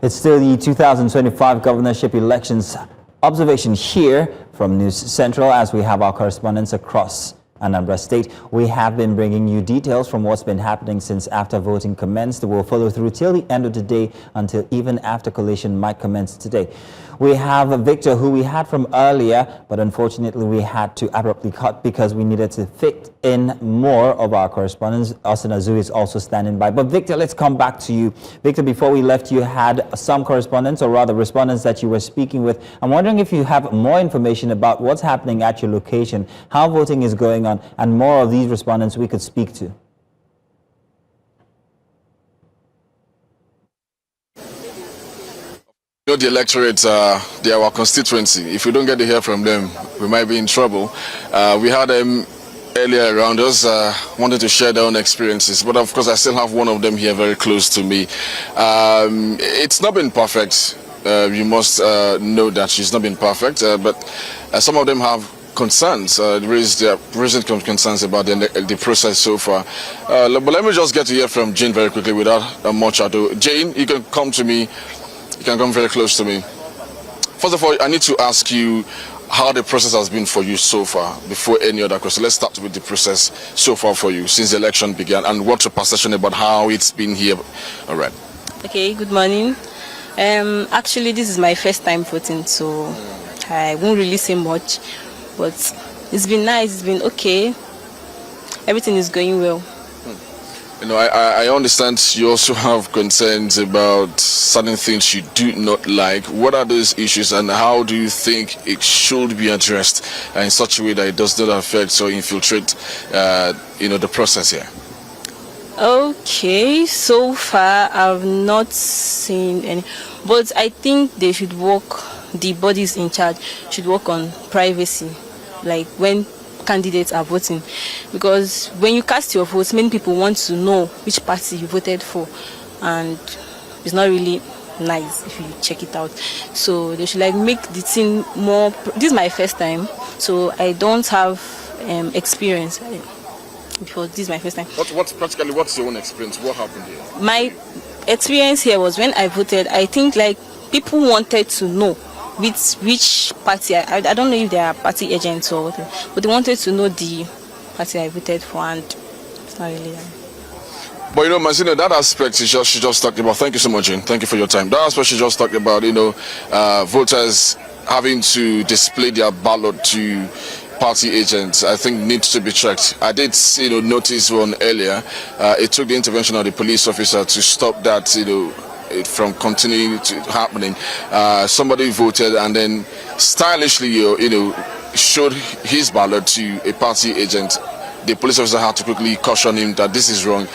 It's still the 2025 governorship elections observation here from News Central as we have our correspondents across Anambra State. We have been bringing you details from what's been happening since after voting commenced. We'll follow through till the end of the day until even after collation might commence today. We have Victor, who we had from earlier, but unfortunately we had to abruptly cut because we needed to fit in more of our correspondents. Austin Azu is also standing by. But Victor, let's come back to you. Victor, before we left, you had some correspondents, or rather respondents that you were speaking with. I'm wondering if you have more information about what's happening at your location, how voting is going on, and more of these respondents we could speak to. You know, the electorate, they are our constituency. If we don't get to hear from them, we might be in trouble. We had them earlier around us, wanted to share their own experiences, but of course I still have one of them here very close to me. It's not been perfect. You must know that she's not been perfect, but some of them have concerns, raising concerns about the process so far. But let me just get to hear from Jane very quickly without much ado. Jane, you can come to me. You can come very close to me. First of all, I need to ask you how the process has been for you so far before any other question. Let's start with the process so far for you since the election began and what's your perception about how it's been here. All right. Okay, good morning. Actually, this is my first time voting, so I won't really say much, but it's been nice, it's been okay. Everything is going well. You know, I understand you also have concerns about certain things you do not like. What are those issues and how do you think it should be addressed in such a way that it does not affect or infiltrate, the process here? Okay, so far I've not seen any, but I think they should work, the bodies in charge should work on privacy, like when candidates are voting, because when you cast your votes, many people want to know which party you voted for, and it's not really nice if you check it out. So they should make the thing more. This is my first time, so I don't have experience because this is my first time. What's your own experience? What happened here? My experience here was when I voted, I think people wanted to know which party. I don't know if they are party agents or whatever, but they wanted to know the party I voted for, and it's not really that. But Mazino, that aspect she just talked about. Thank you so much, Jane. Thank you for your time. That aspect she just talked about, voters having to display their ballot to party agents, I think needs to be checked. I did, notice one earlier. It took the intervention of the police officer to stop that, it from continuing to happening. Somebody voted and then stylishly, showed his ballot to a party agent. The police officer had to quickly caution him that this is wrong.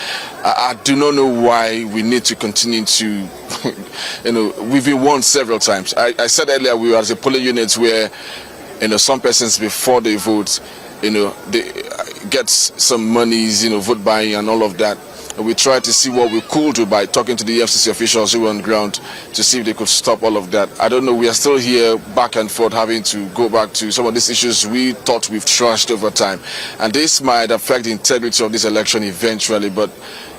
I do not know why we need to continue to, we've been warned several times. I said earlier we were at a polling unit where, some persons before they vote, they get some monies, vote buying and all of that. We tried to see what we could do by talking to the FCC officials who were on ground to see if they could stop all of that. I don't know, we are still here back and forth having to go back to some of these issues we thought we've trashed over time. And this might affect the integrity of this election eventually, but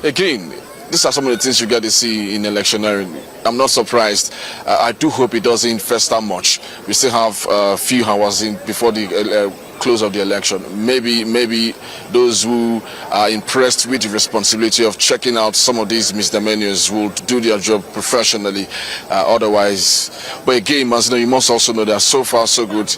again, these are some of the things you get to see in electioneering. I'm not surprised. I do hope it doesn't fester much. We still have a few hours before the close of the election. Maybe those who are impressed with the responsibility of checking out some of these misdemeanors will do their job professionally. Otherwise, but again, Mazino, you must also know that so far so good.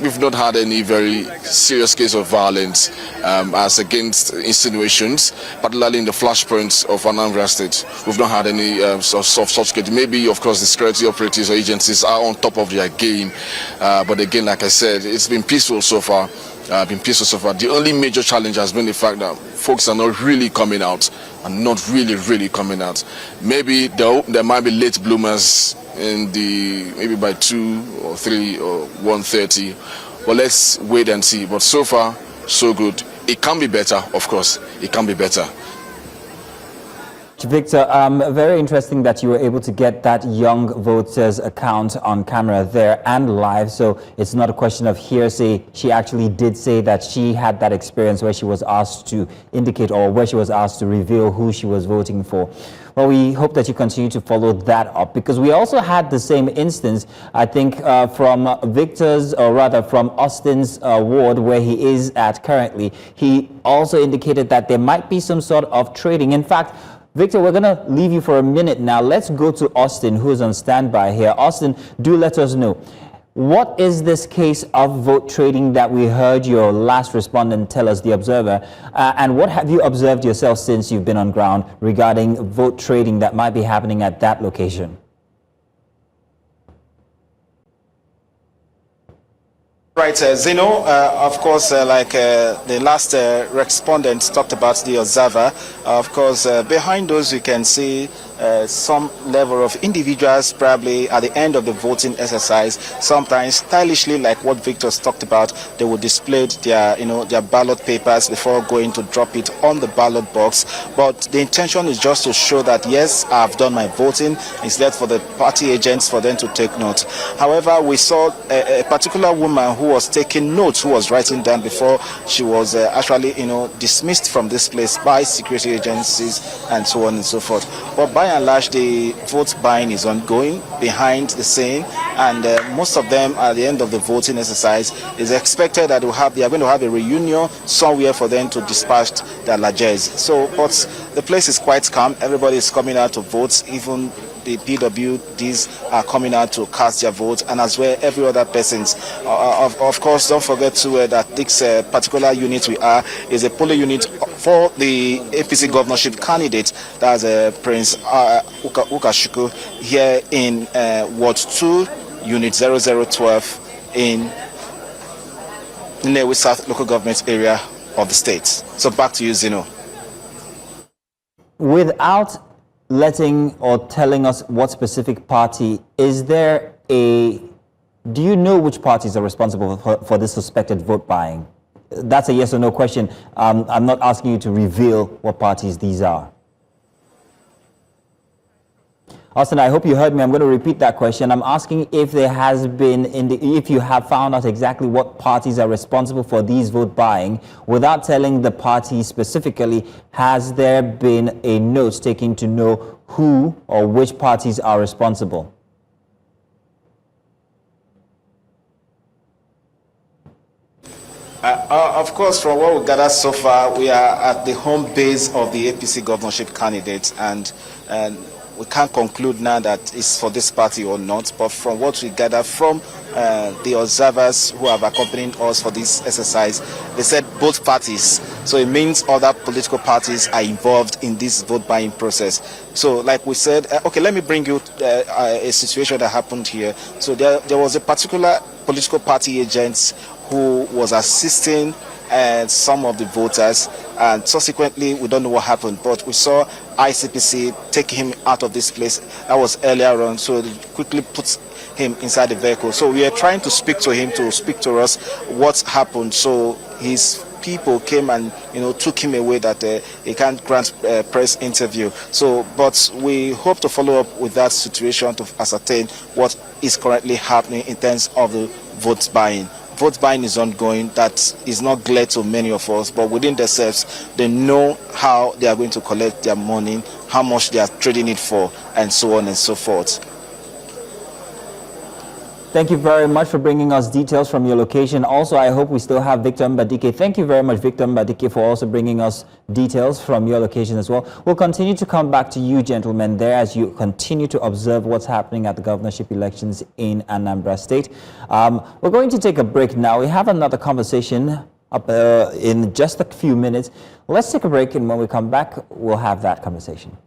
We've not had any very serious case of violence as against insinuations, particularly in the flashpoints of Anambra State. We've not had any such case. Maybe, of course, the security operatives or agencies are on top of their game. But again, like I said, it's been peaceful so far. The only major challenge has been the fact that folks are not really coming out, and not really coming out. Maybe there might be late bloomers maybe by 2 or 3 or 1:30. But let's wait and see. But so far, so good. It can be better, of course. It can be better. Victor, very interesting that you were able to get that young voter's account on camera there and live, so it's not a question of hearsay. She actually did say that she had that experience where she was asked to indicate, or where she was asked to reveal who she was voting for. Well, we hope that you continue to follow that up, because we also had the same instance, I think, from from Austin's ward where he is at currently. He also indicated that there might be some sort of trading. In fact, Victor, we're going to leave you for a minute now. Let's go to Austin, who's on standby here. Austin, do let us know. What is this case of vote trading that we heard your last respondent tell us, the Observer? And what have you observed yourself since you've been on ground regarding vote trading that might be happening at that location? Right, Zeno, of course, like the last respondent talked about the Observer, of course, behind those you can see some level of individuals probably at the end of the voting exercise, sometimes stylishly, like what Victor's talked about, they will display their, their ballot papers before going to drop it on the ballot box. But the intention is just to show that, yes, I've done my voting. It's left for the party agents for them to take note. However, we saw a particular woman who was taking notes, who was writing down before she was actually, dismissed from this place by security agencies and so on and so forth. But by and large, the vote buying is ongoing behind the scene, and most of them at the end of the voting exercise is expected that they are going to have a reunion somewhere for them to dispatch their largesse. So, but the place is quite calm. Everybody is coming out to vote. Even the PWDs are coming out to cast their vote, and as well every other persons. Of course, don't forget to that this particular unit we are is a polling unit for the APC governorship candidate. That's Prince Ukashuku here in Ward 2, Unit 0012 in Nnewi South local government area of the state. So back to you, Zeno. Without letting or telling us what specific party, do you know which parties are responsible for this suspected vote buying? That's a yes or no question. I'm not asking you to reveal what parties these are. Austin, I hope you heard me. I'm going to repeat that question. I'm asking if there has been, if you have found out exactly what parties are responsible for these vote buying, without telling the party specifically, has there been a note taken to know who or which parties are responsible? Of course, from what we gathered so far, we are at the home base of the APC governorship candidate, and we can't conclude now that it's for this party or not. But from what we gather from the observers who have accompanied us for this exercise, they said both parties. So it means other political parties are involved in this vote buying process. So like we said, okay, let me bring you a situation that happened here. So there was a particular political party agent who was assisting some of the voters, and subsequently we don't know what happened, but we saw ICPC take him out of this place. That was earlier on, so they quickly put him inside the vehicle. So we are trying to speak to him to speak to us what happened. So his people came and took him away, that he can't grant press interview. So but we hope to follow up with that situation to ascertain what is currently happening in terms of the vote buying. Vote buying is ongoing. That is not clear to many of us, but within themselves, they know how they are going to collect their money, how much they are trading it for, and so on and so forth. Thank you very much for bringing us details from your location. Also, I hope we still have Victor Mbadikwe. Thank you very much, Victor Mbadikwe, for also bringing us details from your location as well. We'll continue to come back to you, gentlemen, there as you continue to observe what's happening at the governorship elections in Anambra State. We're going to take a break now. We have another conversation up in just a few minutes. Let's take a break, and when we come back, we'll have that conversation.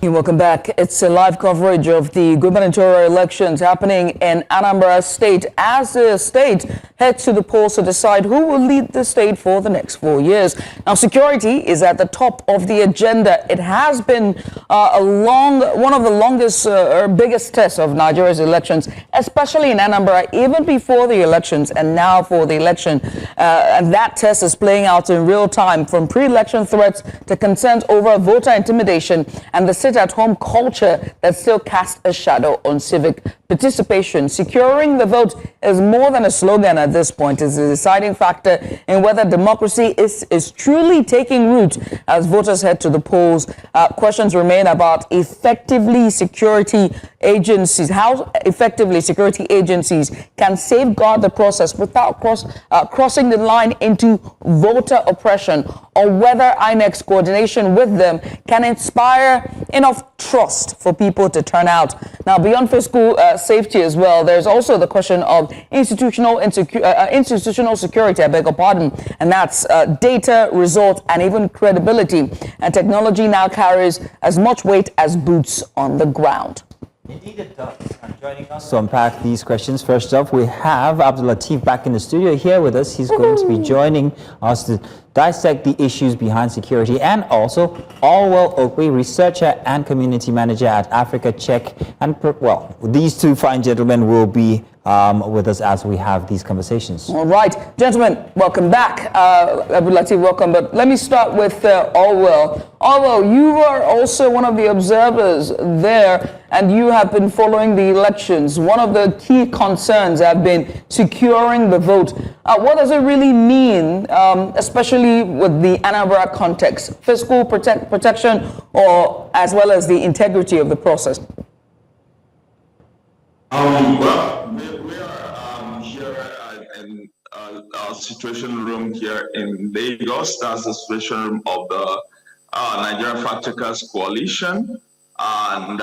Welcome back. It's a live coverage of the gubernatorial elections happening in Anambra State as the state heads to the polls to decide who will lead the state for the next 4 years. Now, security is at the top of the agenda. It has been one of the longest or biggest tests of Nigeria's elections, especially in Anambra, even before the elections and now for the election. And that test is playing out in real time, from pre-election threats to concerns over voter intimidation, and the city sit-at-home culture that still casts a shadow on civic participation. Securing the vote is more than a slogan at this point. It's a deciding factor in whether democracy is truly taking root as voters head to the polls. Questions remain about effectively security agencies, how effectively security agencies can safeguard the process without crossing the line into voter oppression, or whether INEC's coordination with them can inspire enough trust for people to turn out. Now, beyond fiscal safety as well, there's also the question of institutional security, I beg your pardon, and that's data, results, and even credibility. And technology now carries as much weight as boots on the ground. Indeed it does. And joining us to unpack these questions, first off, we have Abdulateef back in the studio here with us. He's going to be joining us to dissect the issues behind security, and also Allwell Okpi, researcher and community manager at Africa Check. And well, these two fine gentlemen will be with us as we have these conversations. All right, gentlemen, welcome back. Abdulateef, welcome. But let me start with Allwell. Allwell, you are also one of the observers there, and you have been following the elections. One of the key concerns have been securing the vote. What does it really mean, especially with the Anambra context? Fiscal protection, or as well as the integrity of the process? Well, we are here in our situation room here in Lagos. That's the situation room of the Nigerian Fact-Checkers Coalition, and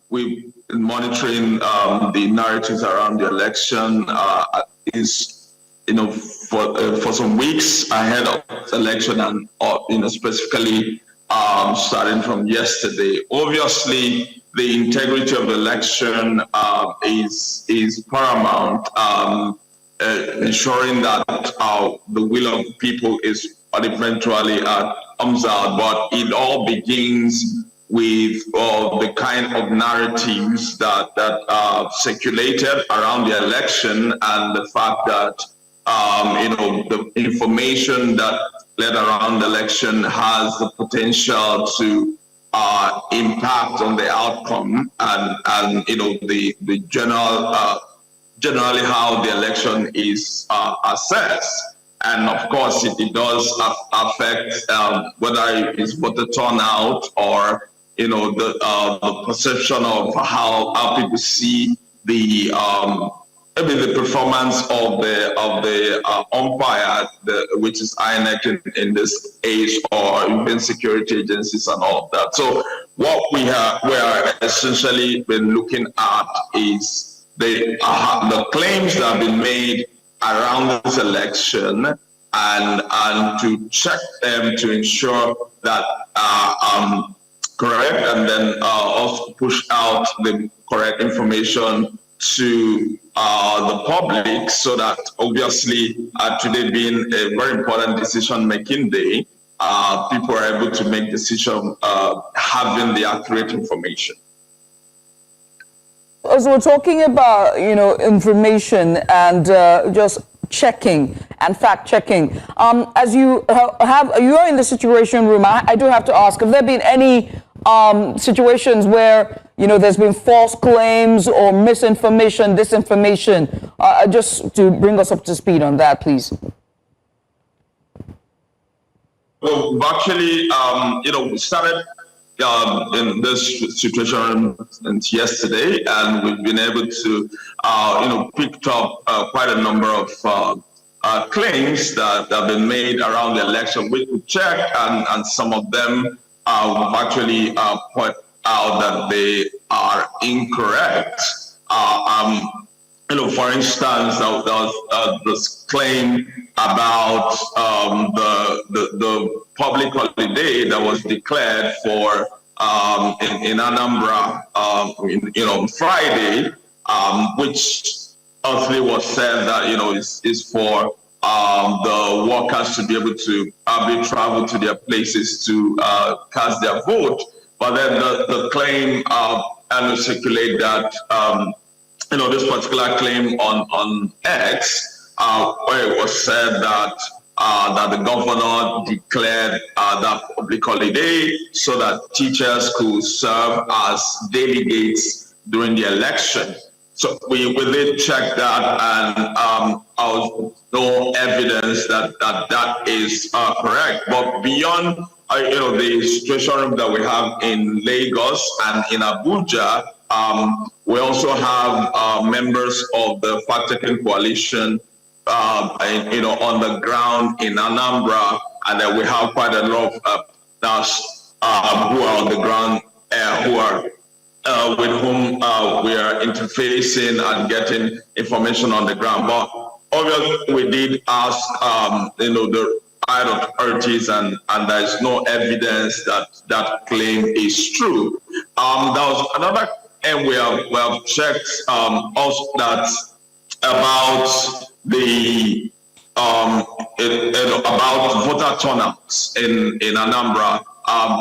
we've been monitoring the narratives around the election. For some weeks ahead of the election, and specifically starting from yesterday. Obviously, the integrity of the election is paramount, ensuring that the will of people is eventually comes out. But it all begins with the kind of narratives that circulated around the election, and the fact that the information that led around the election has the potential to impact on the outcome, and the generally how the election is assessed. And of course, it does affect whether it's voter turnout, or the perception of how people see the maybe the performance of the umpire, which is INEC in this age, or even security agencies and all of that. So what we are essentially been looking at is the claims that have been made around this election, and to check them to ensure that correct, and then also push out the correct information to the public, so that obviously today being a very important decision-making day, people are able to make decisions having the accurate information. As we're talking about, information and just checking and fact-checking, as you are in the situation room, I do have to ask, have there been any situations where there's been false claims or misinformation, disinformation? Just to bring us up to speed on that, please. Well, we've actually, we started in this situation since yesterday, and we've been able to, picked up quite a number of claims that have been made around the election, which we checked, and some of them we've actually put out that they are incorrect. For instance, there was this claim about the public holiday that was declared for in Anambra on Friday, which actually was said that is for the workers to be able to travel to their places to cast their vote. But then the claim and circulate that this particular claim on X, where it was said that that the governor declared that public holiday so that teachers could serve as delegates during the election. So we did check that, and no evidence that is correct. But beyond the situation room that we have in Lagos and in Abuja, we also have members of the fact-checking coalition on the ground in Anambra, and then we have quite a lot of who are on the ground, who are with whom we are interfacing and getting information on the ground. But obviously, we did ask, the higher authorities, and there is no evidence that claim is true. There was another, and we have checked also that about the about voter turnouts in Anambra.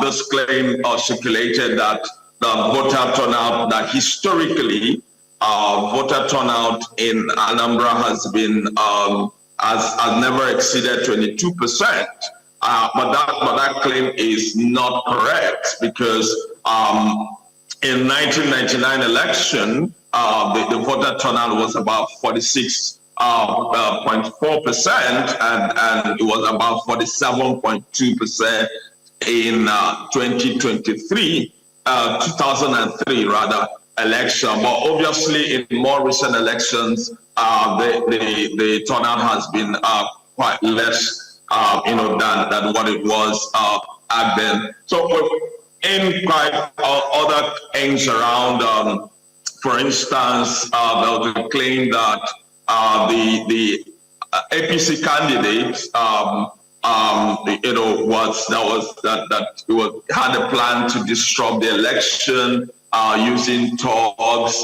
This claim circulated that the voter turnout, that historically voter turnout in Anambra has been has never exceeded 22%. But that claim is not correct, because in 1999 election, the voter turnout was about 46.4%, and it was about 47.2% in 2003 rather election. But obviously, in more recent elections, the turnout has been quite less, than what it was back then. So in quite other things around, for instance, there was a claim that the APC candidate, had a plan to disrupt the election using thugs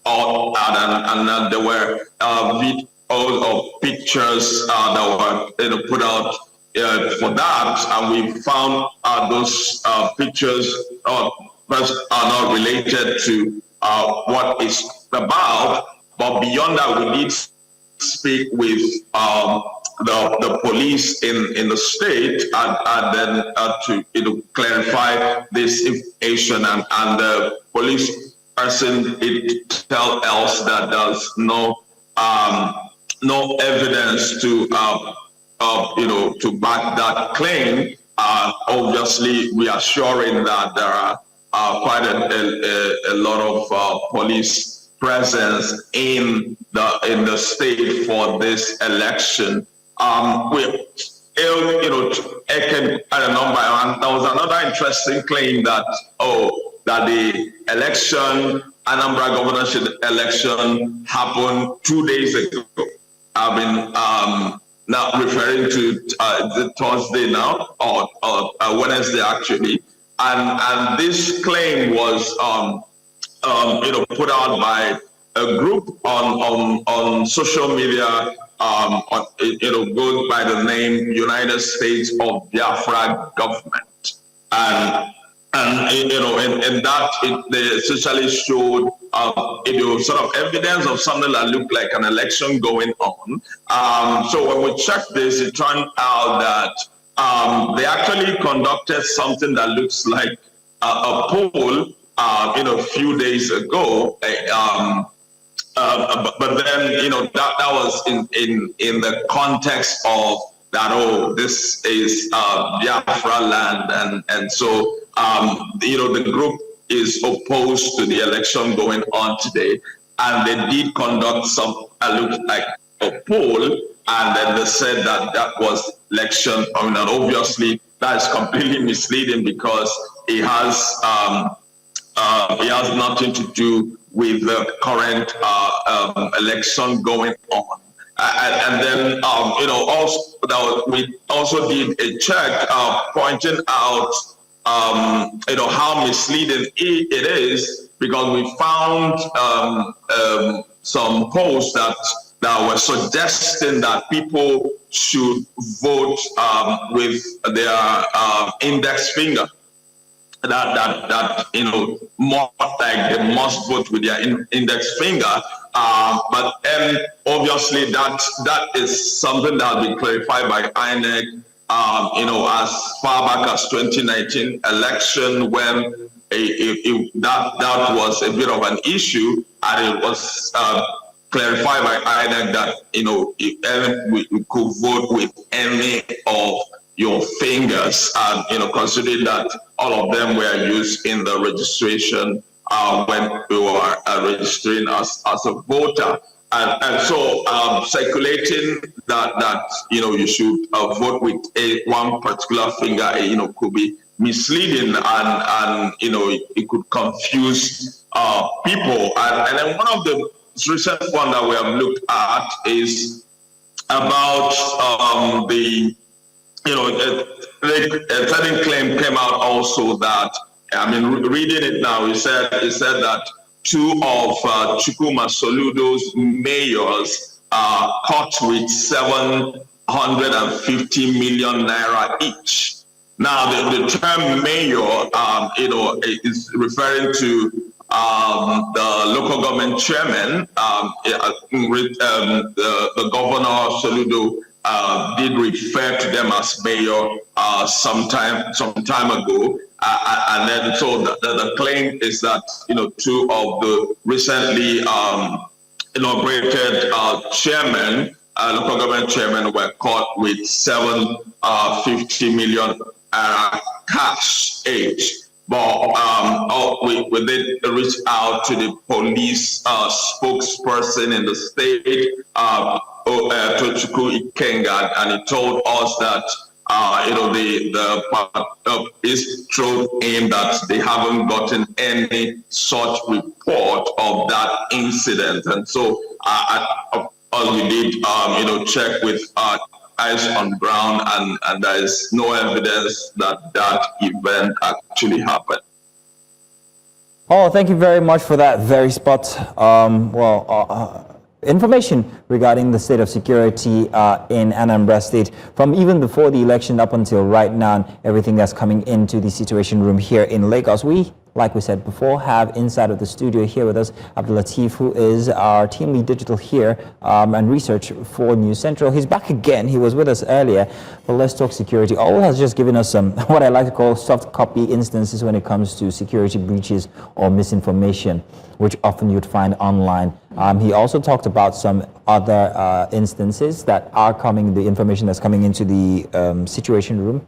and there were videos or pictures that were put out for that, and we found those pictures are not related to what it's about. But beyond that, we did speak with the police in the state, and then to clarify this information, and the police person did tell us that there's no evidence to back that claim. Obviously, reassuring that there are quite a lot of police presence in the state for this election. There was another interesting claim that the election, Anambra governorship election, happened 2 days ago. I've been now referring to the Thursday now, or Wednesday actually, and this claim was put out by a group on social media, goes by the name United States of Biafra Government, and in that they essentially showed sort of evidence of something that looked like an election going on. So when we checked this, it turned out that they actually conducted something that looks like a poll a few days ago, but then that was in the context of that, this is Biafra land, and so the group is opposed to the election going on today, and they did conduct some looked like a poll, and then they said that was election. And obviously that is completely misleading, because it has nothing to do with the current election going on. And then also we also did a check pointing out how misleading it is, because we found some posts that were suggesting that people should vote with their index finger. that more like they must vote with their index finger. But obviously that is something that has been clarified by INEC, as far back as 2019 election, when that was a bit of an issue, and it was clarified by INEC that we could vote with any of your fingers, and considering that all of them were used in the registration when we were registering as a voter, and so circulating that you should vote with one particular finger, could be misleading, and it could confuse people, and then one of the recent one that we have looked at is about a certain claim came out also that, reading it now, it said that two of Chukwuemeka's mayors are caught with 750 million naira each. Now, the term mayor, is referring to the local government chairman. The governor Soludo did refer to them as mayor some time ago, and then so the claim is that two of the recently inaugurated chairmen, local government chairmen, were caught with 750 million cash each. But we did reach out to the police spokesperson in the state, Chukwuemeka, and he told us that the is thrown in that they haven't gotten any such report of that incident, and so all we did check with eyes on ground, and there is no evidence that event actually happened. Oh, thank you very much for that very spot. Information regarding the state of security in Anambra State from even before the election up until right now, everything that's coming into the Situation Room here in Lagos. We, like we said before, have inside of the studio here with us Abdulateef, who is our team lead digital here and research for News Central. He's back again. He was with us earlier, but let's talk security. Allwell has just given us some what I like to call soft copy instances when it comes to security breaches or misinformation, which often you'd find online. He also talked about some other instances that are coming, the information that's coming into the Situation Room.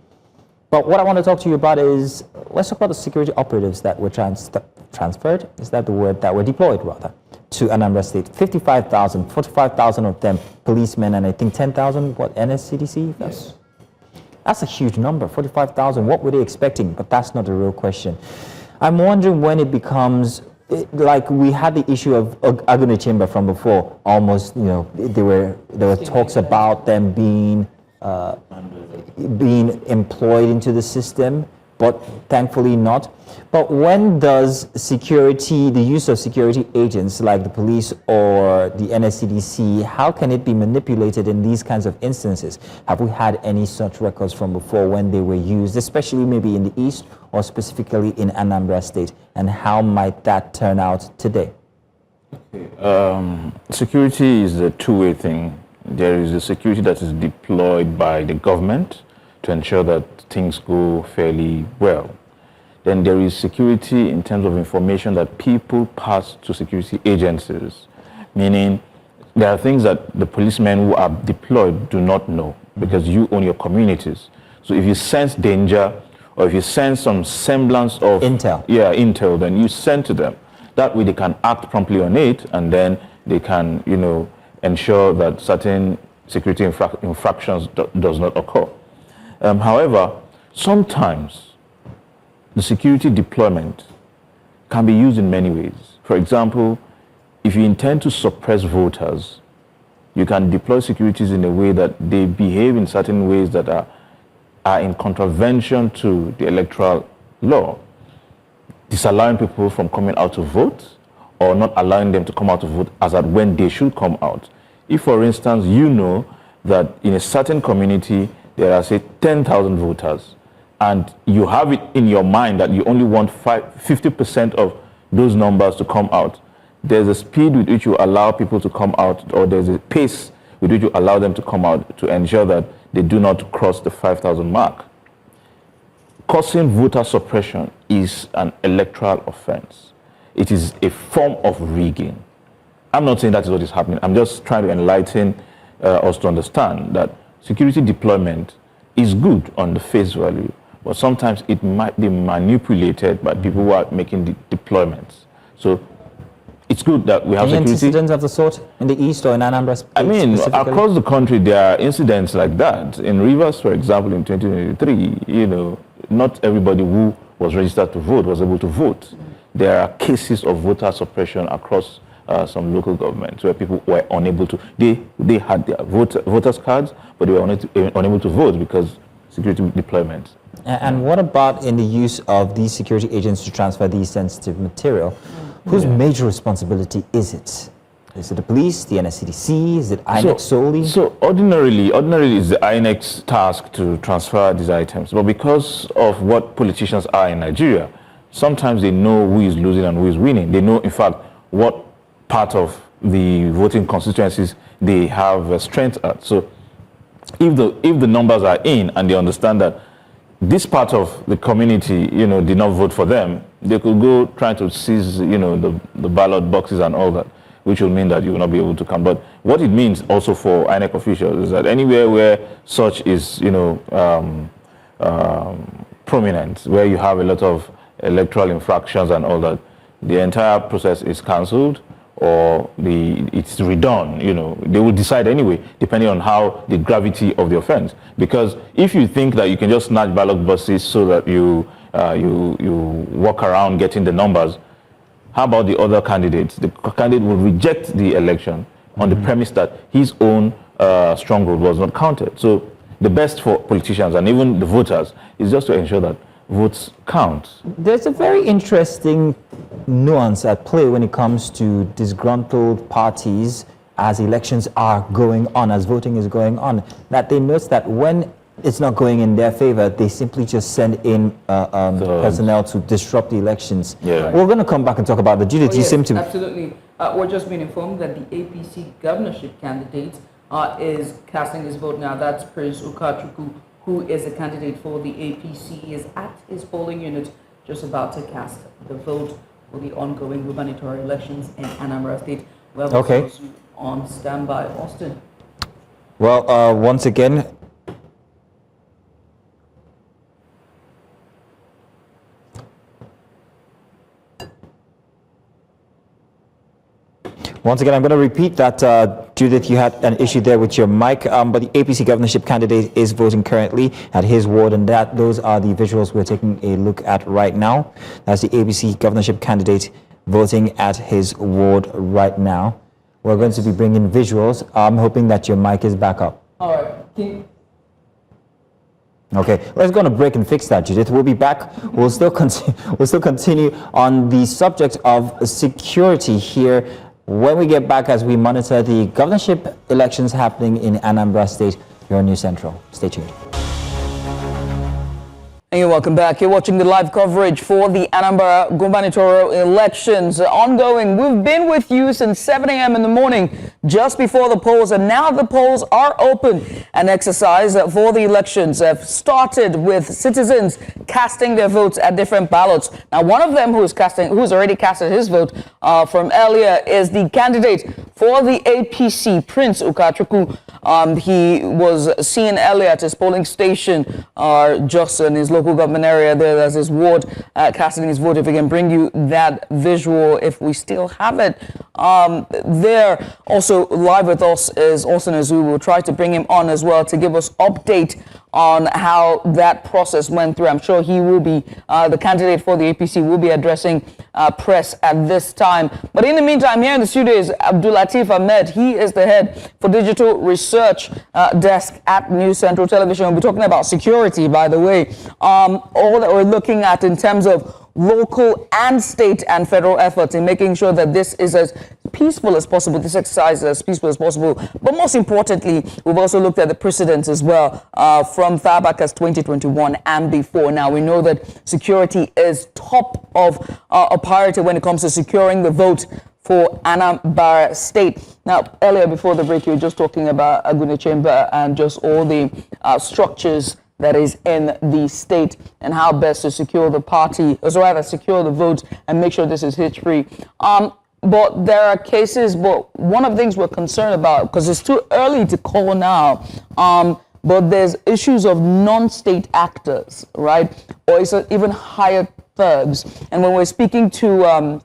But what I want to talk to you about is, let's talk about the security operatives that were transferred, is that the word, that were deployed rather, to Anambra State. 55,000, 45,000 of them policemen, and I think 10,000, what, NSCDC? Yes. That's a huge number, 45,000. What were they expecting? But that's not the real question. I'm wondering when it becomes, like we had the issue of Agune Chamber from before, almost, there were talks about them being employed into the system, but thankfully not. But when does security, the use of security agents like the police or the NSCDC, how can it be manipulated in these kinds of instances? Have we had any such records from before when they were used, especially maybe in the East or specifically in Anambra State? And how might that turn out today? Okay. Security is a two-way thing. There is a security that is deployed by the government to ensure that things go fairly well. Then there is security in terms of information that people pass to security agencies, meaning there are things that the policemen who are deployed do not know because you own your communities. So if you sense danger or if you sense some semblance of intel, then you send to them. That way they can act promptly on it, and then they can, ensure that certain security infractions does not occur. However, sometimes the security deployment can be used in many ways. For example, if you intend to suppress voters, you can deploy securities in a way that they behave in certain ways that are in contravention to the electoral law, disallowing people from coming out to vote or not allowing them to come out to vote as at when they should come out. If, for instance, you know that in a certain community there are, say, 10,000 voters, and you have it in your mind that you only want 50% of those numbers to come out, there's a speed with which you allow people to come out, or there's a pace with which you allow them to come out to ensure that they do not cross the 5,000 mark. Causing voter suppression is an electoral offense. It is a form of rigging. I'm not saying that is what is happening. I'm just trying to enlighten us to understand that security deployment is good on the face value, but sometimes it might be manipulated by people who are making the deployments. So it's good that we have Any security. incidents of the sort in the east or in Anambra? I mean, across the country, there are incidents like that. In Rivers, for example, in 2023, not everybody who was registered to vote was able to vote. There are cases of voter suppression across some local governments where people were unable to, they had their voters cards, but they were unable to vote because security deployment. And what about in the use of these security agents to transfer these sensitive material? Whose major responsibility is it? Is it the police, the NSCDC, is it INEC solely? So ordinarily it's the INEC's task to transfer these items. But because of what politicians are in Nigeria, sometimes they know who is losing and who is winning. They know, in fact, what part of the voting constituencies they have strength at. So if the numbers are in and they understand that this part of the community, did not vote for them, they could go try to seize, the ballot boxes and all that, which will mean that you will not be able to come. But what it means also for INEC officials is that anywhere where such is, prominent, where you have a lot of electoral infractions and all that, the entire process is cancelled or it's redone. They will decide anyway, depending on how the gravity of the offense. Because if you think that you can just snatch ballot boxes so that you walk around getting the numbers, how about the other candidates? The candidate will reject the election on the premise that his own stronghold was not counted. So the best for politicians and even the voters is just to ensure that votes count. There's a very interesting nuance at play when it comes to disgruntled parties as elections are going on, as voting is going on, that they notice that when it's not going in their favor, they simply just send in personnel to disrupt the elections. Yeah. We're going to come back and talk about the Judith. You seem to... Absolutely. We're just being informed that the APC governorship candidate is casting his vote now. That's Prince Ukachukwu, who is a candidate for the APC. He is at his polling unit, just about to cast the vote for the ongoing gubernatorial elections in Anambra State. Well, okay. On standby, Austin. Well, once again, I'm going to repeat that, Judith, you had an issue there with your mic, but the APC governorship candidate is voting currently at his ward, and those are the visuals we're taking a look at right now. That's the APC governorship candidate voting at his ward right now. We're going to be bringing visuals. I'm hoping that your mic is back up. All right. Okay, let's go on a break and fix that, Judith. We'll be back. We'll still continue on the subject of security here when we get back, as we monitor the governorship elections happening in Anambra State. You're on News Central. Stay tuned. And you're welcome back. You're watching the live coverage for the Anambra gubernatorial elections ongoing. We've been with you since 7 a.m. in the morning, just before the polls, and now the polls are open. An exercise for the elections have started with citizens casting their votes at different ballots. Now, one of them who's already casted his vote from earlier is the candidate for the APC, Prince Ukachukwu. He was seen earlier at his polling station, just in his local government area there. There's his ward casting his vote. If we can bring you that visual, if we still have it. There also live with us is Austin Azu. We'll try to bring him on as well to give us update on how that process went through. I'm sure he will be, the candidate for the APC will be addressing press at this time. But in the meantime, here in the studio is Abdulateef Ahmed. He is the head for digital research desk at News Central Television. We'll be talking about security, by the way. All that we're looking at in terms of local and state and federal efforts in making sure that this is as peaceful as possible, this exercise as peaceful as possible. But most importantly, we've also looked at the precedents as well from far back as 2021 and before. Now, we know that security is top of a priority when it comes to securing the vote for Anambra State. Now, earlier before the break, you were just talking about Agune Chamber and just all the structures that is in the state and how best to secure the party, or rather secure the vote and make sure this is hitch-free. But there are cases, but one of the things we're concerned about, because it's too early to call now, but there's issues of non-state actors, right? Or it's even higher thugs. And when we're speaking to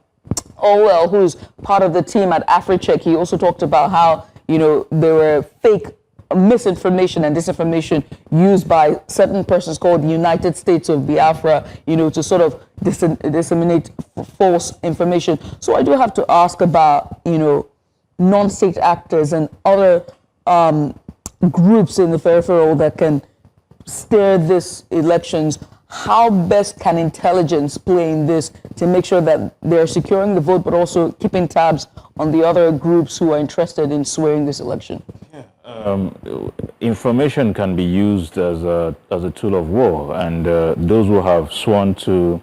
Allwell, who's part of the team at AfriCheck, he also talked about how, you know, there were fake misinformation and disinformation used by certain persons called the United States of Biafra, you know, to sort of disseminate false information. So I do have to ask about, you know, non-state actors and other groups in the peripheral that can steer these elections. How best can intelligence play in this to make sure that they're securing the vote, but also keeping tabs on the other groups who are interested in swaying this election? Information can be used as a tool of war, and those who have sworn to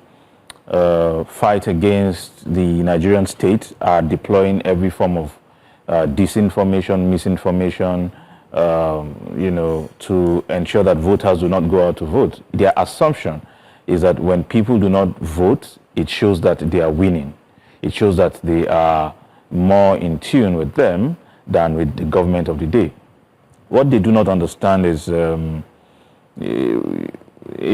fight against the Nigerian state are deploying every form of disinformation, misinformation, you know, to ensure that voters do not go out to vote. Their assumption is that when people do not vote, it shows that they are winning. It shows that they are more in tune with them than with the government of the day. What they do not understand is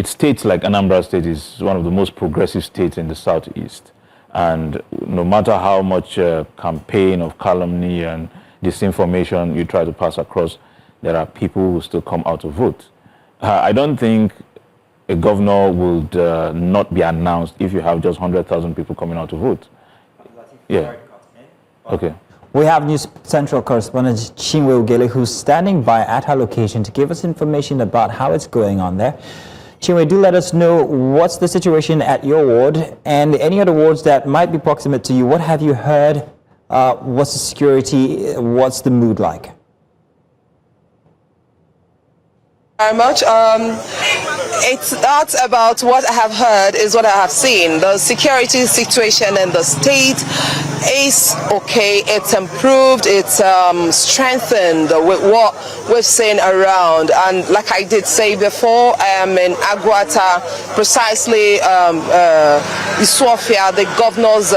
states like Anambra State is one of the most progressive states in the southeast. And no matter how much campaign of calumny and disinformation you try to pass across, there are people who still come out to vote. I don't think a governor would not be announced if you have just 100,000 people coming out to vote. Yeah. Okay. We have News Central correspondent Chinwe Ugele, who's standing by at her location to give us information about how it's going on there. Chinwe, do let us know what's the situation at your ward and any other wards that might be proximate to you. What have you heard? What's the security? What's the mood like? Very much. It's not about what I have heard, is what I have seen. The security situation in the state is okay. It's improved. It's strengthened with what we've seen around. And like I did say before, in Agwata, precisely Iswafia, the governor's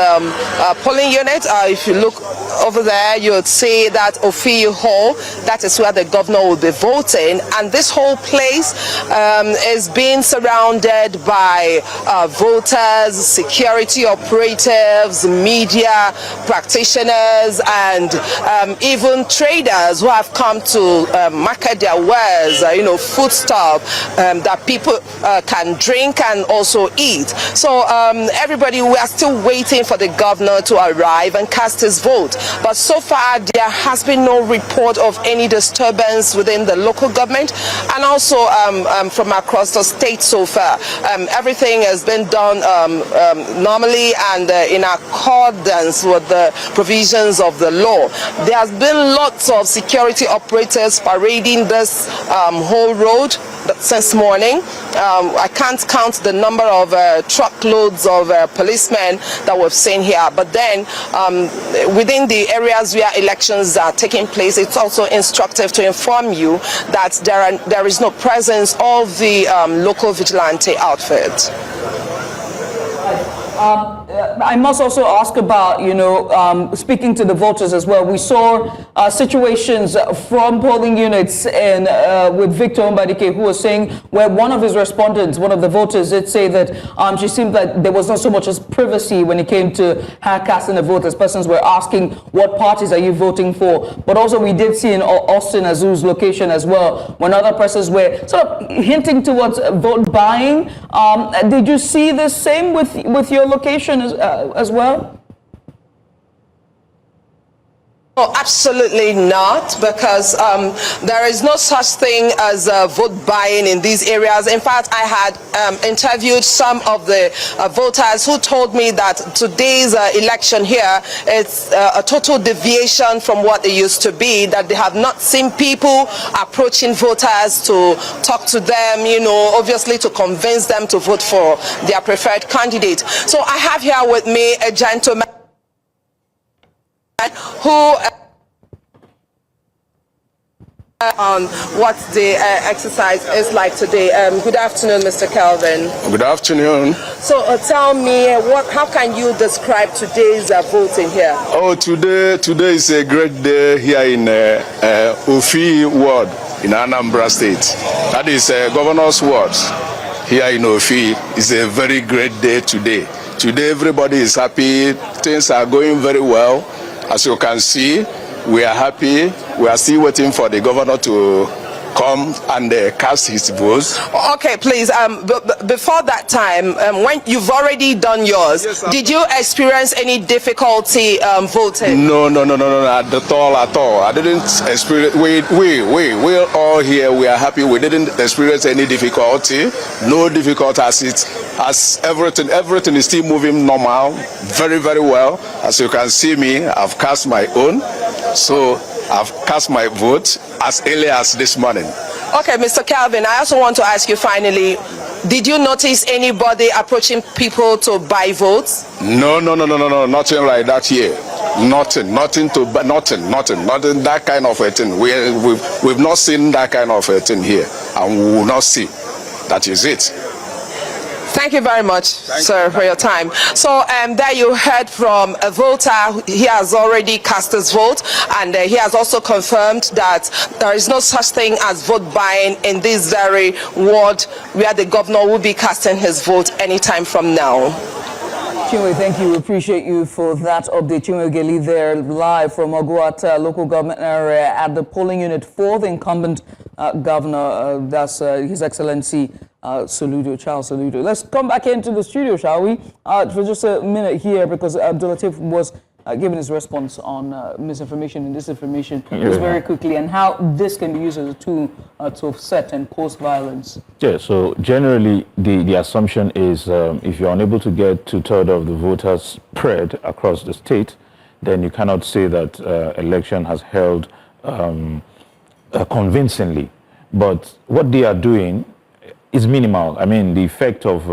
polling unit. If you look over there, you would see that Ofiyu Hall. That is where the governor will be voting. And this whole place is being surrounded by voters, security operatives, media practitioners, and even traders who have come to market their wares, foodstuff that people can drink and also eat. So everybody, we are still waiting for the governor to arrive and cast his vote. But so far, there has been no report of any disturbance within the local government, and also from across the state so far. Everything has been done normally and in accordance with the provisions of the law. There has been lots of security operators parading this whole road since morning. I can't count the number of truckloads of policemen that we've seen here, but then within the areas where elections are taking place, it's also instructive to inform you that there is no presence of the local vigilante outfit. I must also ask about, speaking to the voters as well. We saw situations from polling units and with Victor Mbadikwe, who was saying where one of his respondents, one of the voters, did say that she seemed like there was not so much as privacy when it came to her casting a vote, as persons were asking, what parties are you voting for? But also we did see in Austin Azu's location as well, when other persons were sort of hinting towards vote buying. Did you see the same with your location as well? No, absolutely not, because there is no such thing as vote buying in these areas. In fact, I had interviewed some of the voters who told me that today's election here is a total deviation from what it used to be, that they have not seen people approaching voters to talk to them, you know, obviously to convince them to vote for their preferred candidate. So I have here with me a gentleman who on what the exercise is like today. Good afternoon, Mr. Kelvin. Good afternoon. So tell me, how can you describe today's voting here? Oh, today is a great day here in Ofi ward in Anambra State. That is Governor's ward here in Ofi. It's a very great day today. Today everybody is happy. Things are going very well. As you can see, we are happy. We are still waiting for the governor to come and cast his votes. Okay, please, before that time, when you've already done yours, yes, did you experience any difficulty voting? No, at all. I didn't experience, we're all here, we are happy. We didn't experience any difficulty, no difficulty as everything is still moving normal, very, very well. As you can see me, I've cast my own, so I've cast my vote as early as this morning. Okay, Mr. Calvin, I also want to ask you finally, did you notice anybody approaching people to buy votes? No, nothing like that here. Nothing that kind of a thing. We've not seen that kind of a thing here, and we will not see. That is it. Thank you very much, sir, for your time. So there you heard from a voter. He has already cast his vote, and he has also confirmed that there is no such thing as vote buying in this very ward where the governor will be casting his vote anytime from now. Chinwe, thank you. We appreciate you for that update. Chinwe Ugele there live from Oguata local government area at the polling unit for the incumbent governor. That's His Excellency Charles Soludo. Let's come back into the studio, shall we? For just a minute here, because Abdulateef was giving his response on misinformation and disinformation just very quickly, and how this can be used as a tool to offset and cause violence. Yeah, so generally the assumption is if you're unable to get 2/3 of the voters spread across the state, then you cannot say that election has held convincingly. But what they are doing is minimal. I mean, the effect of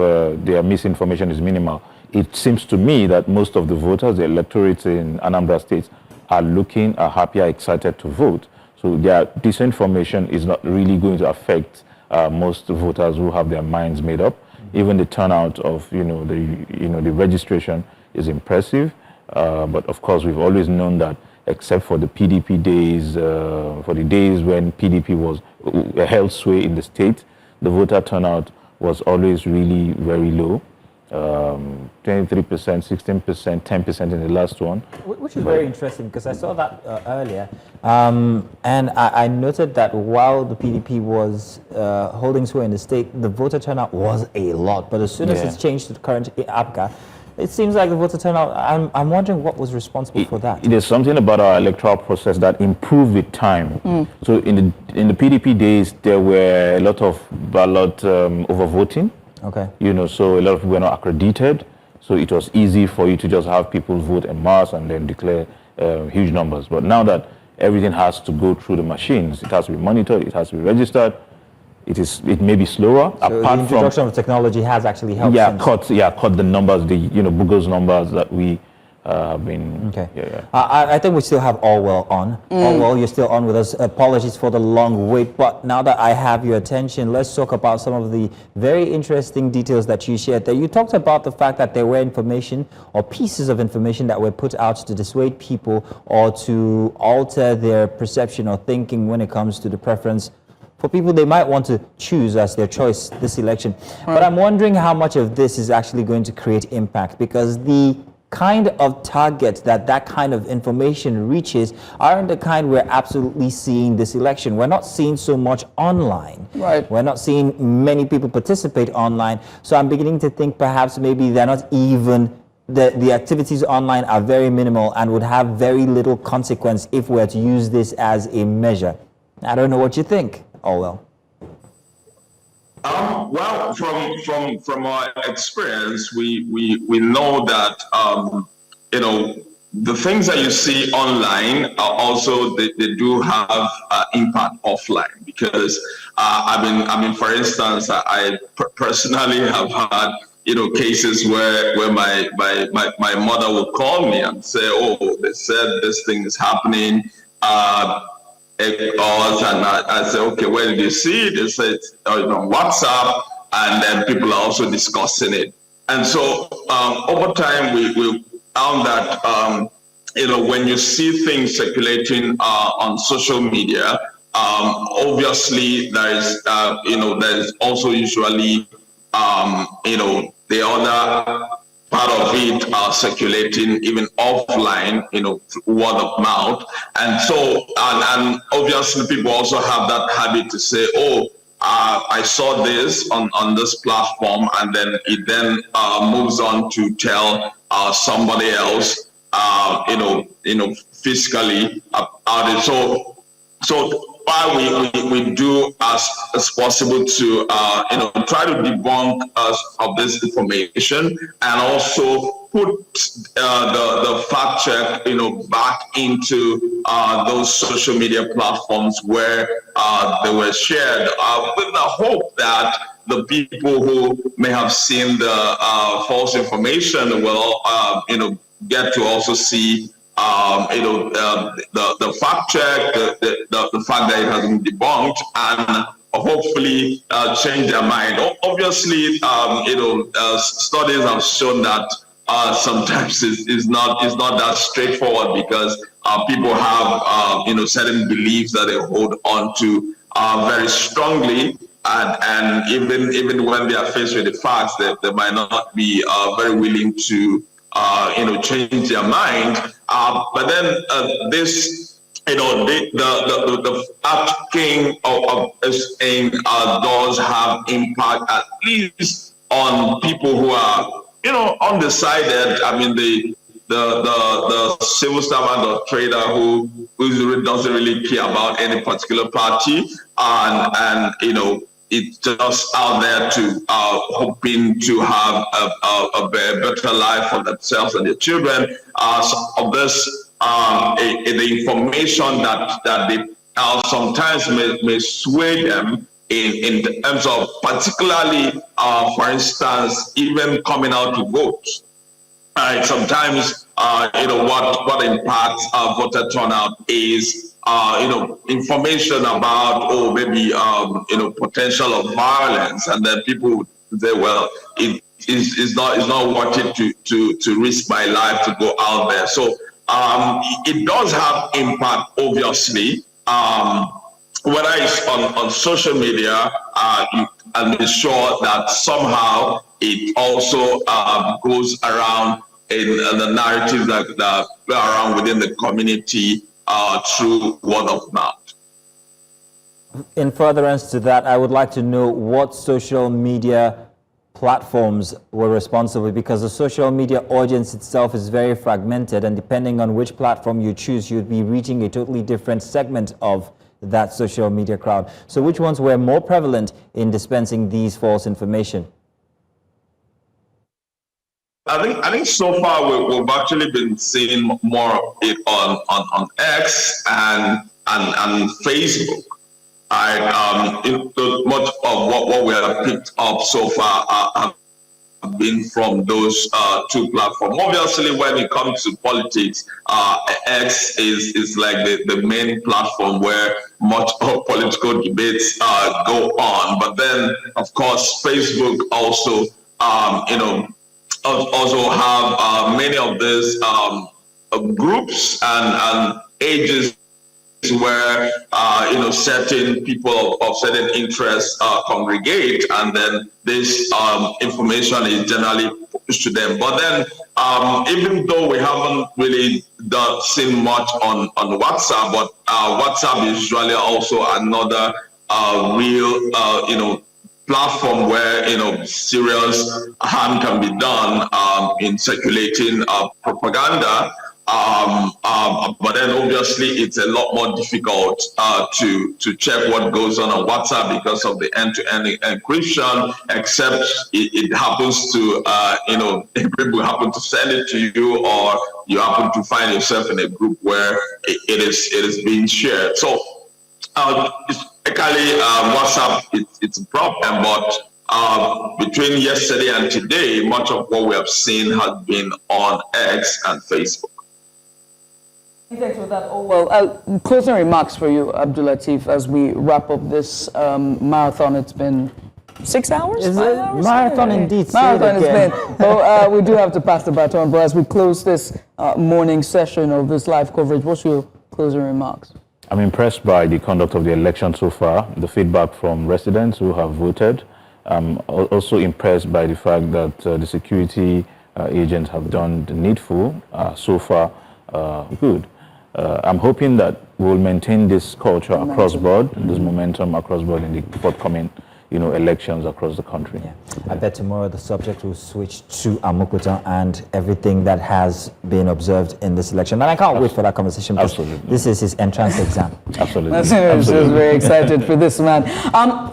their misinformation is minimal. It seems to me that most of the voters, the electorates in Anambra State, are happy, are excited to vote. So their disinformation is not really going to affect most voters who have their minds made up. Even the turnout of the registration is impressive. But of course, we've always known that, except for the PDP days, for the days when PDP was held sway in the state, the voter turnout was always really very low. 23%, 16%, 10% in the last one. Which is very interesting, because I saw that earlier. And I noted that while the PDP was holding sway in the state, the voter turnout was a lot. But as soon as it's changed to the current APGA, it seems like the voter turnout, I'm wondering what was responsible for that. There's something about our electoral process that improved with time. So in the PDP days, there were a lot of ballot overvoting. Okay. So a lot of people were not accredited. So it was easy for you to just have people vote en masse and then declare huge numbers. But now that everything has to go through the machines, it has to be monitored, it has to be registered. It may be slower. So the introduction of technology has actually helped. Cut the numbers, the bogus numbers that we have been. Okay. I think we still have Allwell on. Allwell, you're still on with us. Apologies for the long wait, but now that I have your attention, let's talk about some of the very interesting details that you shared there. You talked about the fact that there were information or pieces of information that were put out to dissuade people or to alter their perception or thinking when it comes to the preference for people they might want to choose as their choice this election. But I'm wondering how much of this is actually going to create impact, because the kind of targets that kind of information reaches aren't the kind we're absolutely seeing this election. We're not seeing so much online. Right. We're not seeing many people participate online. So I'm beginning to think perhaps maybe they're not even the activities online are very minimal and would have very little consequence if we were to use this as a measure. I don't know what you think, Allwell. Well, from our experience, we know that the things that you see online are also they do have impact offline, because I mean, for instance, I personally have had cases where my mother will call me and say, oh, they said this thing is happening. And I say, okay, where did you see it? They said on WhatsApp, and then people are also discussing it. And so over time, we found that when you see things circulating on social media, obviously there is also usually the other part of it circulating even offline, word of mouth. And so, and obviously people also have that habit to say, oh, I saw this on this platform, and then it then moves on to tell somebody else, physically about it. So why we do as possible to try to debunk of this information, and also put the fact check back into those social media platforms where they were shared, with the hope that the people who may have seen the false information will get to also see the fact check, the fact that it has been debunked, and hopefully change their mind. Obviously, studies have shown that sometimes it's not that straightforward, because people have certain beliefs that they hold on to very strongly, and even when they are faced with the facts, they might not be very willing to change their mind. But then this, the asking of saying does have impact, at least on people who are, undecided. I mean, the civil servant or trader who doesn't really care about any particular party, and it's just out there to hoping to have a better life for themselves and their children. Of this, the information that they sometimes may sway them in terms of, particularly, for instance, even coming out to vote. Sometimes, what impacts voter turnout is information about, maybe, potential of violence, and then people would say, well, it's not worth it to risk my life to go out there. So it does have impact, obviously, whether it's on social media, and be sure that somehow it also goes around in the narrative that go around within the community through word of mouth. In furtherance to that, I would like to know what social media platforms were responsible, because the social media audience itself is very fragmented, and depending on which platform you choose, you'd be reaching a totally different segment of that social media crowd. So which ones were more prevalent in dispensing these false information? I think so far we've actually been seeing more of it on X and Facebook. Much of what we have picked up so far have been from those two platforms. Obviously, when it comes to politics, X is like the main platform where much of political debates go on. But then, of course, Facebook also, also have many of these groups and ages where certain people of certain interests congregate, and then this information is generally pushed to them. But then, even though we haven't really seen much on WhatsApp, but WhatsApp is usually also another real platform where serious harm can be done in circulating propaganda. But then obviously it's a lot more difficult to check what goes on WhatsApp because of the end-to-end encryption, except it happens to, people happen to send it to you, or you happen to find yourself in a group where it is being shared. So basically WhatsApp, it's a problem, but between yesterday and today, much of what we have seen has been on X and Facebook. Thanks for that. Closing remarks for you, Abdulateef, as we wrap up this marathon. It's been 6 hours? Is it marathon indeed? Marathon it's been. Well, we do have to pass the baton, but as we close this morning session of this live coverage, what's your closing remarks? I'm impressed by the conduct of the election so far, the feedback from residents who have voted. I'm also impressed by the fact that the security agents have done the needful so far. Good. I'm hoping that we'll maintain this culture across board, this momentum across board in the forthcoming, elections across the country. Yeah. I bet tomorrow the subject will switch to Amupitan and everything that has been observed in this election. And I can't wait for that conversation. Absolutely. This is his entrance exam. Absolutely. I'm very excited for this, man.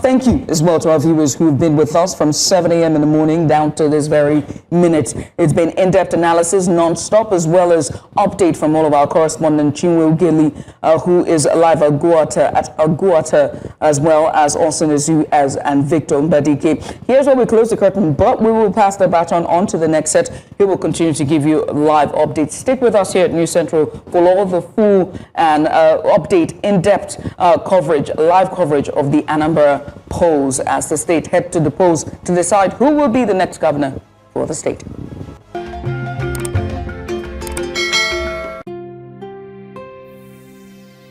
Thank you as well to our viewers who've been with us from 7 a.m. in the morning down to this very minute. It's been in-depth analysis non-stop, as well as update from all of our correspondents, Chinwe Ugele, who is live at Aguata, as well as Austin Azu and Victor Mbadikwe. Here's where we close the curtain, but we will pass the baton on to the next set. He will continue to give you live updates. Stick with us here at News Central for all the full and update, in-depth coverage, live coverage of the Anambra polls as the state head to the polls to decide who will be the next governor for the state.